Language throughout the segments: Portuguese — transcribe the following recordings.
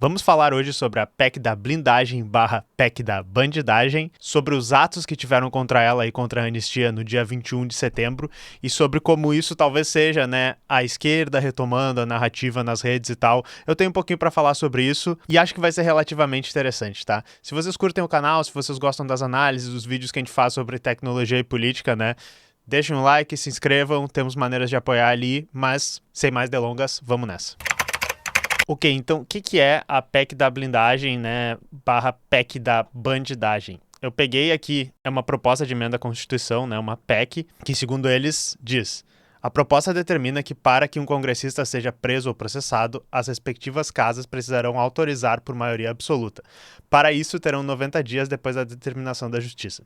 Vamos falar hoje sobre a PEC da blindagem barra PEC da bandidagem, sobre os atos que tiveram contra ela e contra a anistia no dia 21 de setembro e sobre como isso talvez seja, a esquerda retomando a narrativa nas redes e tal. Eu tenho um pouquinho para falar sobre isso e acho que vai ser relativamente interessante, tá? Se vocês curtem o canal, se vocês gostam das análises, dos vídeos que a gente faz sobre tecnologia e política, deixem um like, se inscrevam, temos maneiras de apoiar ali, mas sem mais delongas, vamos nessa. Ok, então o que é a PEC da blindagem, barra PEC da bandidagem? Eu peguei aqui, é uma proposta de emenda à Constituição, uma PEC, que segundo eles diz: a proposta determina que para que um congressista seja preso ou processado, as respectivas casas precisarão autorizar por maioria absoluta. Para isso, terão 90 dias depois da determinação da Justiça.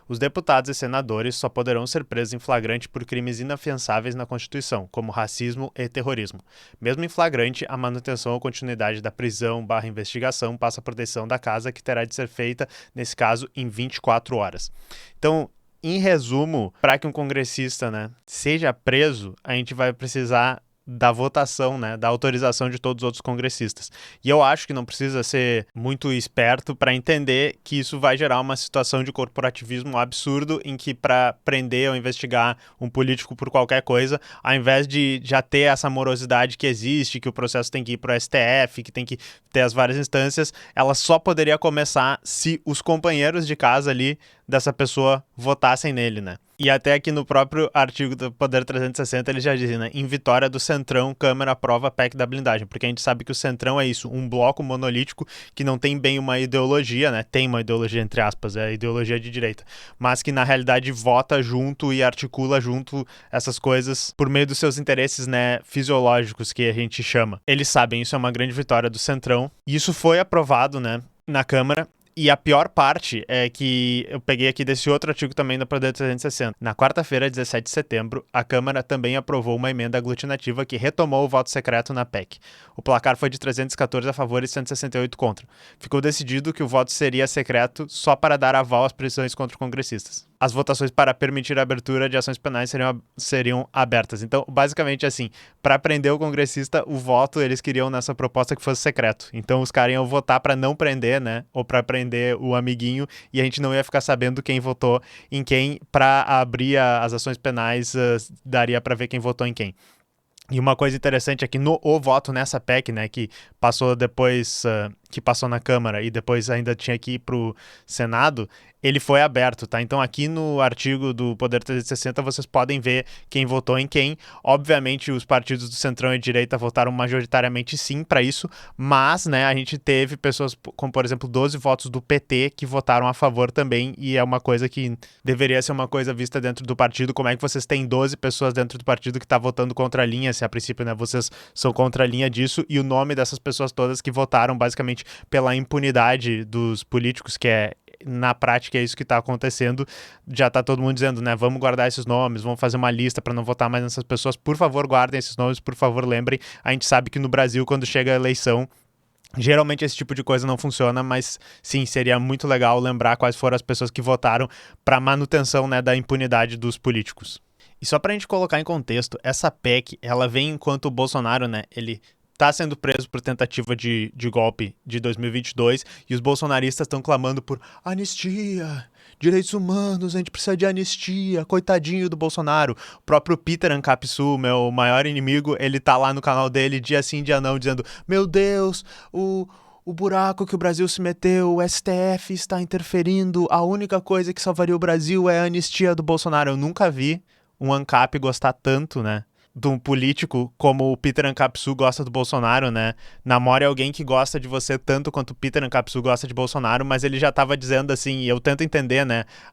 Os deputados e senadores só poderão ser presos em flagrante por crimes inafiançáveis na Constituição, como racismo e terrorismo. Mesmo em flagrante, a manutenção ou continuidade da prisão barra investigação passa por decisão da casa, que terá de ser feita, nesse caso, em 24 horas. Então, em resumo, para que um congressista seja preso, a gente vai precisar da votação, da autorização de todos os outros congressistas. E eu acho que não precisa ser muito esperto para entender que isso vai gerar uma situação de corporativismo absurdo em que, para prender ou investigar um político por qualquer coisa, ao invés de já ter essa morosidade que existe, que o processo tem que ir para o STF, que tem que ter as várias instâncias, ela só poderia começar se os companheiros de casa ali dessa pessoa votassem nele, E até aqui no próprio artigo do Poder 360 ele já diz, em vitória do Centrão, Câmara aprova a PEC da blindagem, porque a gente sabe que o Centrão é isso, um bloco monolítico que não tem bem uma ideologia, tem uma ideologia entre aspas, é a ideologia de direita, mas que na realidade vota junto e articula junto essas coisas por meio dos seus interesses, fisiológicos, que a gente chama. Eles sabem, isso é uma grande vitória do Centrão, e isso foi aprovado, na Câmara. E a pior parte é que eu peguei aqui desse outro artigo também da Poder 360. Na quarta-feira, 17 de setembro, a Câmara também aprovou uma emenda aglutinativa que retomou o voto secreto na PEC. O placar foi de 314 a favor e 168 contra. Ficou decidido que o voto seria secreto só para dar aval às prisões contra congressistas. As votações para permitir a abertura de ações penais seriam abertas. Então, basicamente assim, para prender o congressista, o voto eles queriam nessa proposta que fosse secreto. Então, os caras iam votar para não prender, ou para prender o amiguinho, e a gente não ia ficar sabendo quem votou em quem. Para abrir as ações penais, daria para ver quem votou em quem. E uma coisa interessante é que o voto nessa PEC, que passou depois, que passou na Câmara e depois ainda tinha que ir para o Senado, ele foi aberto, tá? Então aqui no artigo do Poder 360 vocês podem ver quem votou em quem. Obviamente os partidos do Centrão e direita votaram majoritariamente sim para isso, mas, a gente teve pessoas como, por exemplo, 12 votos do PT que votaram a favor também, e é uma coisa que deveria ser uma coisa vista dentro do partido. Como é que vocês têm 12 pessoas dentro do partido que tá votando contra a linha, se a princípio, vocês são contra a linha disso, e o nome dessas pessoas todas que votaram basicamente pela impunidade dos políticos, que é na prática é isso que está acontecendo. Já está todo mundo dizendo, vamos guardar esses nomes, vamos fazer uma lista para não votar mais nessas pessoas. Por favor, guardem esses nomes, por favor, lembrem. A gente sabe que no Brasil, quando chega a eleição, geralmente esse tipo de coisa não funciona, mas sim, seria muito legal lembrar quais foram as pessoas que votaram para manutenção, da impunidade dos políticos. E só para a gente colocar em contexto, essa PEC, ela vem enquanto o Bolsonaro, ele está sendo preso por tentativa de golpe de 2022 e os bolsonaristas estão clamando por anistia, direitos humanos, a gente precisa de anistia, coitadinho do Bolsonaro. O próprio Peter Ancapsu, meu maior inimigo, ele tá lá no canal dele dia sim, dia não, dizendo: meu Deus, o buraco que o Brasil se meteu, o STF está interferindo, a única coisa que salvaria o Brasil é a anistia do Bolsonaro. Eu nunca vi um ANCAP gostar tanto, de um político como o Peter Ancapsu gosta do Bolsonaro, Namore alguém que gosta de você tanto quanto o Peter Ancapsu gosta de Bolsonaro, mas ele já estava dizendo assim, e eu tento entender,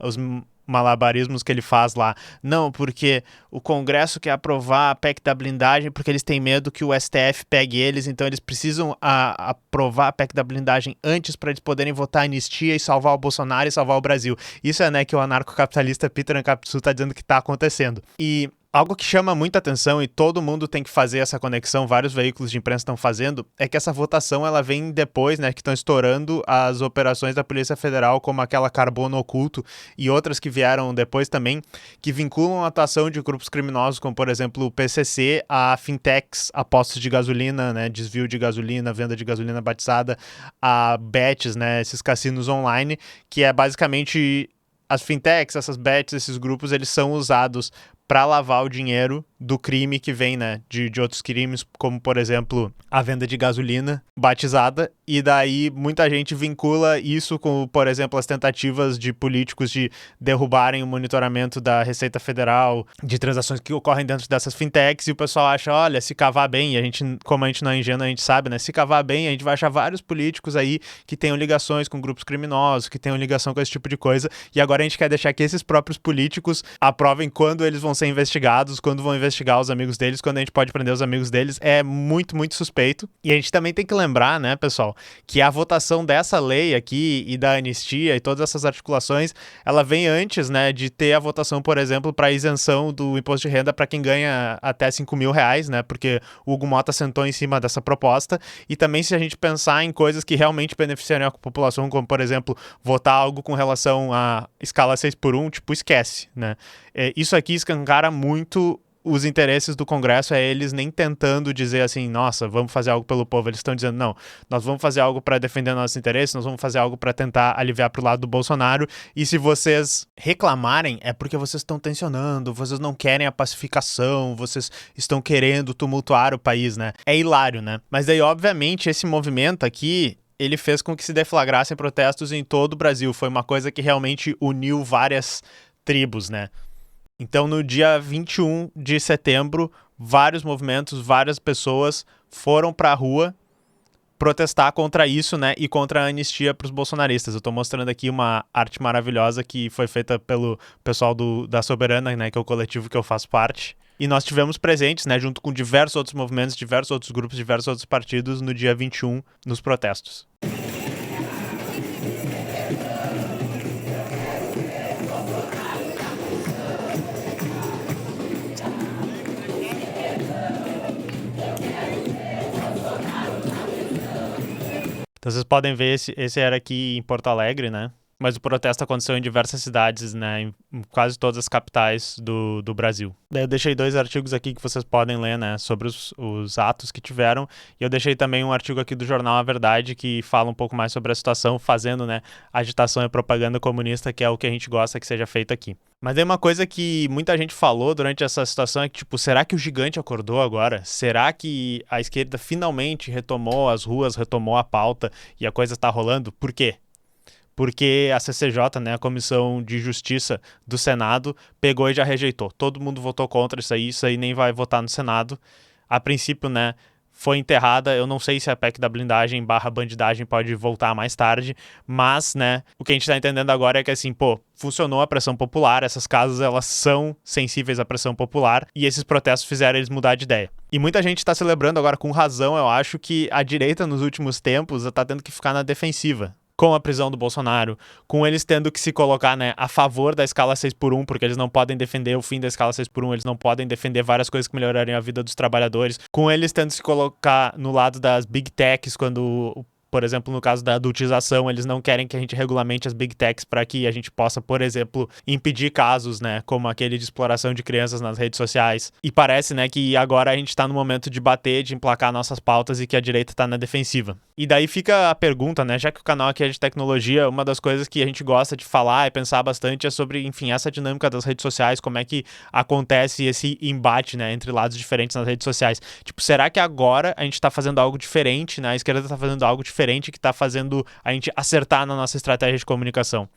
os malabarismos que ele faz lá. Não, porque o Congresso quer aprovar a PEC da blindagem porque eles têm medo que o STF pegue eles, então eles precisam aprovar a PEC da blindagem antes para eles poderem votar a anistia e salvar o Bolsonaro e salvar o Brasil. Isso é, que o anarcocapitalista Peter Ancapsu está dizendo que está acontecendo. E Algo que chama muita atenção e todo mundo tem que fazer essa conexão, vários veículos de imprensa estão fazendo, é que essa votação ela vem depois, né, que estão estourando as operações da Polícia Federal, como aquela Carbono Oculto e outras que vieram depois também, que vinculam a atuação de grupos criminosos, como por exemplo o PCC, a fintechs, a postos de gasolina, né, desvio de gasolina, venda de gasolina batizada, a bets, né, esses cassinos online, que é basicamente as fintechs, essas bets, esses grupos, eles são usados para lavar o dinheiro do crime que vem, né, de outros crimes, como, por exemplo, a venda de gasolina batizada, e daí muita gente vincula isso com, por exemplo, as tentativas de políticos de derrubarem o monitoramento da Receita Federal, de transações que ocorrem dentro dessas fintechs, e o pessoal acha, olha, se cavar bem, e a gente, como a gente não é ingênuo, a gente sabe, né, se cavar bem, a gente vai achar vários políticos aí que tenham ligações com grupos criminosos, que tenham ligação com esse tipo de coisa, e agora a gente quer deixar que esses próprios políticos aprovem quando eles vão ser investigados, quando vão investigar os amigos deles, quando a gente pode prender os amigos deles, é muito, muito suspeito. E a gente também tem que lembrar, né, pessoal, que a votação dessa lei aqui e da anistia e todas essas articulações, ela vem antes, né, de ter a votação, por exemplo, para isenção do imposto de renda para quem ganha até R$5.000, né, porque o Hugo Mota sentou em cima dessa proposta. E também se a gente pensar em coisas que realmente beneficiariam a população, como, por exemplo, votar algo com relação à escala 6x1, tipo, esquece, né. Isso aqui escancara muito os interesses do Congresso, é eles nem tentando dizer assim, nossa, vamos fazer algo pelo povo. Eles estão dizendo, não, nós vamos fazer algo para defender nossos interesses, nós vamos fazer algo para tentar aliviar pro lado do Bolsonaro, e se vocês reclamarem, é porque vocês estão tensionando, vocês não querem a pacificação, vocês estão querendo tumultuar o país, né? É hilário, né? Mas daí, obviamente, esse movimento aqui, ele fez com que se deflagrassem protestos em todo o Brasil. Foi uma coisa que realmente uniu várias tribos, né? Então, no dia 21 de setembro, vários movimentos, várias pessoas foram para a rua protestar contra isso, né, e contra a anistia para os bolsonaristas. Eu estou mostrando aqui uma arte maravilhosa que foi feita pelo pessoal da Soberana, né, que é o coletivo que eu faço parte. E nós tivemos presentes, né, junto com diversos outros movimentos, diversos outros grupos, diversos outros partidos, no dia 21, nos protestos. Então vocês podem ver, esse era aqui em Porto Alegre, né? Mas o protesto aconteceu em diversas cidades, né? Em quase todas as capitais do Brasil. Daí eu deixei 2 artigos aqui que vocês podem ler, né? Sobre os atos que tiveram. E eu deixei também um artigo aqui do jornal A Verdade que fala um pouco mais sobre a situação, fazendo, né, agitação e propaganda comunista, que é o que a gente gosta que seja feito aqui. Mas aí uma coisa que muita gente falou durante essa situação é que, tipo, será que o gigante acordou agora? Será que a esquerda finalmente retomou as ruas, retomou a pauta e a coisa tá rolando? Por quê? Porque a CCJ, né, a Comissão de Justiça do Senado, pegou e já rejeitou. Todo mundo votou contra isso aí nem vai votar no Senado. A princípio, né, foi enterrada. Eu não sei se a PEC da blindagem / bandidagem pode voltar mais tarde, mas, né, o que a gente tá entendendo agora é que, assim, pô, funcionou a pressão popular, essas casas, elas são sensíveis à pressão popular, e esses protestos fizeram eles mudar de ideia. E muita gente está celebrando agora com razão. Eu acho que a direita, nos últimos tempos, tá tendo que ficar na defensiva com a prisão do Bolsonaro, com eles tendo que se colocar, né, a favor da escala 6x1, porque eles não podem defender o fim da escala 6x1, eles não podem defender várias coisas que melhorariam a vida dos trabalhadores, com eles tendo que se colocar no lado das big techs, quando, por exemplo, no caso da adultização, eles não querem que a gente regulamente as big techs para que a gente possa, por exemplo, impedir casos, né, como aquele de exploração de crianças nas redes sociais. E parece, né, que agora a gente está no momento de bater, de emplacar nossas pautas e que a direita está na defensiva. E daí fica a pergunta, né, já que o canal aqui é de tecnologia, uma das coisas que a gente gosta de falar e pensar bastante é sobre, enfim, essa dinâmica das redes sociais, como é que acontece esse embate, né, entre lados diferentes nas redes sociais. Tipo, será que agora a gente tá fazendo algo diferente, né, a esquerda tá fazendo algo diferente que tá fazendo a gente acertar na nossa estratégia de comunicação?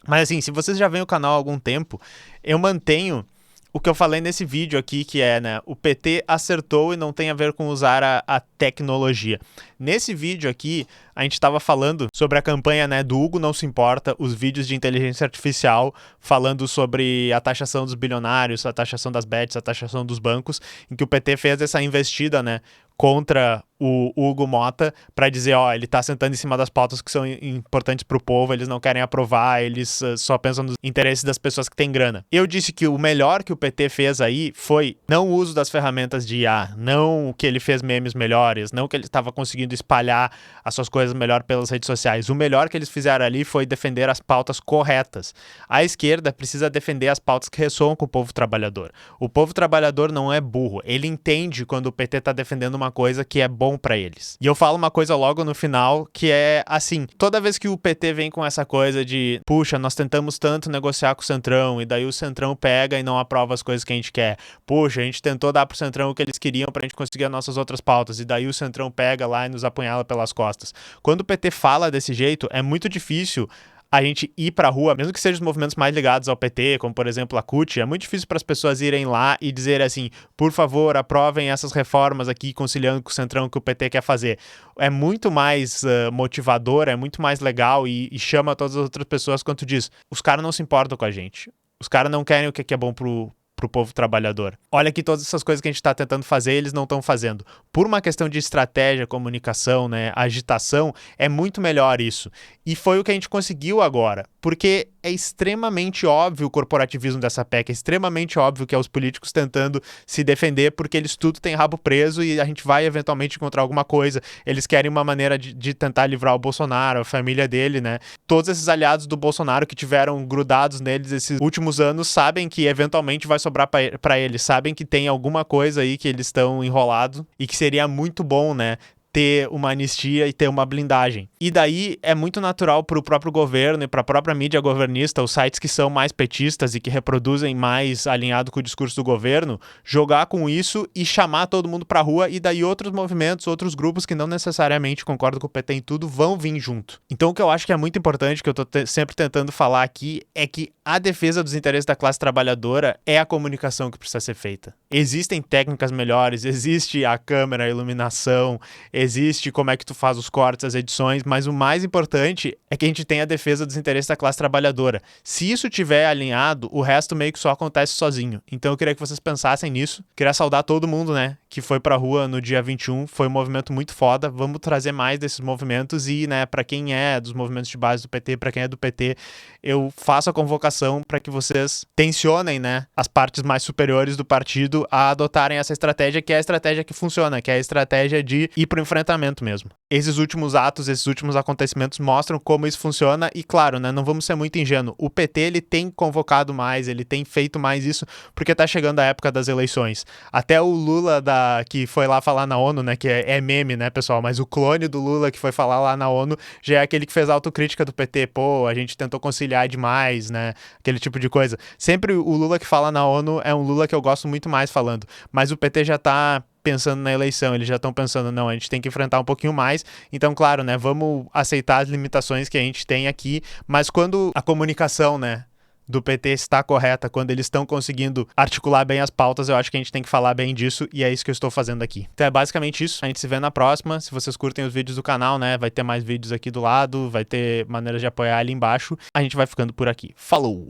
Mas assim, se vocês já veem o canal há algum tempo, eu mantenho o que eu falei nesse vídeo aqui, que é, né, o PT acertou e não tem a ver com usar a tecnologia. Nesse vídeo aqui, a gente estava falando sobre a campanha, né, do Hugo Não Se Importa, os vídeos de inteligência artificial, falando sobre a taxação dos bilionários, a taxação das bets, a taxação dos bancos, em que o PT fez essa investida, né, contra o Hugo Mota para dizer, ó, ele tá sentando em cima das pautas que são importantes pro povo, eles não querem aprovar, eles só pensam nos interesses das pessoas que têm grana. Eu disse que o melhor que o PT fez aí foi não o uso das ferramentas de IA, não que ele fez memes melhores, não que ele estava conseguindo espalhar as suas coisas melhor pelas redes sociais. O melhor que eles fizeram ali foi defender as pautas corretas. A esquerda precisa defender as pautas que ressoam com o povo trabalhador. O povo trabalhador não é burro, ele entende quando o PT tá defendendo uma coisa que é bom pra eles. E eu falo uma coisa logo no final, que é assim, toda vez que o PT vem com essa coisa de, puxa, nós tentamos tanto negociar com o Centrão, e daí o Centrão pega e não aprova as coisas que a gente quer. Puxa, a gente tentou dar pro Centrão o que eles queriam pra gente conseguir as nossas outras pautas, e daí o Centrão pega lá e nos apunhala pelas costas. Quando o PT fala desse jeito, é muito difícil a gente ir pra rua, mesmo que sejam os movimentos mais ligados ao PT, como por exemplo a CUT, é muito difícil para as pessoas irem lá e dizer assim, por favor, aprovem essas reformas aqui, conciliando com o Centrão que o PT quer fazer. É muito mais motivador, é muito mais legal e chama todas as outras pessoas quando diz, os caras não se importam com a gente, os caras não querem o que é bom pro povo trabalhador. Olha aqui todas essas coisas que a gente está tentando fazer, eles não estão fazendo. Por uma questão de estratégia, comunicação, né, agitação, é muito melhor isso. E foi o que a gente conseguiu agora, porque é extremamente óbvio o corporativismo dessa PEC, é extremamente óbvio que é os políticos tentando se defender, porque eles tudo têm rabo preso e a gente vai eventualmente encontrar alguma coisa. Eles querem uma maneira de tentar livrar o Bolsonaro, a família dele, né? Todos esses aliados do Bolsonaro que tiveram grudados neles esses últimos anos sabem que eventualmente vai sobrar para eles, sabem que tem alguma coisa aí que eles estão enrolados e que seria muito bom, né, ter uma anistia e ter uma blindagem. E daí é muito natural para o próprio governo e para a própria mídia governista, os sites que são mais petistas e que reproduzem mais alinhado com o discurso do governo, jogar com isso e chamar todo mundo para a rua, e daí outros movimentos, outros grupos que não necessariamente concordam com o PT em tudo vão vir junto. Então o que eu acho que é muito importante, que eu estou sempre tentando falar aqui, é que a defesa dos interesses da classe trabalhadora é a comunicação que precisa ser feita. Existem técnicas melhores, existe a câmera, a iluminação, existe como é que tu faz os cortes, as edições, mas o mais importante é que a gente tenha a defesa dos interesses da classe trabalhadora. Se isso tiver alinhado, o resto meio que só acontece sozinho. Então eu queria que vocês pensassem nisso. Queria saudar todo mundo, né, que foi pra rua no dia 21. Foi um movimento muito foda. Vamos trazer mais desses movimentos e, né, pra quem é dos movimentos de base do PT, pra quem é do PT, eu faço a convocação para que vocês tensionem, né, as partes mais superiores do partido a adotarem essa estratégia, que é a estratégia que funciona, que é a estratégia de ir pro enfrentamento mesmo. Esses últimos atos, esses últimos acontecimentos mostram como isso funciona e, claro, né, não vamos ser muito ingênuos. O PT, ele tem convocado mais, ele tem feito mais isso porque tá chegando a época das eleições. Até o Lula que foi lá falar na ONU, né, que é meme, né, pessoal, mas o clone do Lula que foi falar lá na ONU já é aquele que fez a autocrítica do PT. Pô, a gente tentou conciliar demais, né, aquele tipo de coisa. Sempre o Lula que fala na ONU é um Lula que eu gosto muito mais falando, mas o PT já tá pensando na eleição, eles já estão pensando, não, a gente tem que enfrentar um pouquinho mais, então, claro, né, vamos aceitar as limitações que a gente tem aqui, mas quando a comunicação, né, do PT está correta, quando eles estão conseguindo articular bem as pautas, eu acho que a gente tem que falar bem disso, e é isso que eu estou fazendo aqui. Então é basicamente isso, a gente se vê na próxima. Se vocês curtem os vídeos do canal, né, vai ter mais vídeos aqui do lado, vai ter maneiras de apoiar ali embaixo, a gente vai ficando por aqui. Falou!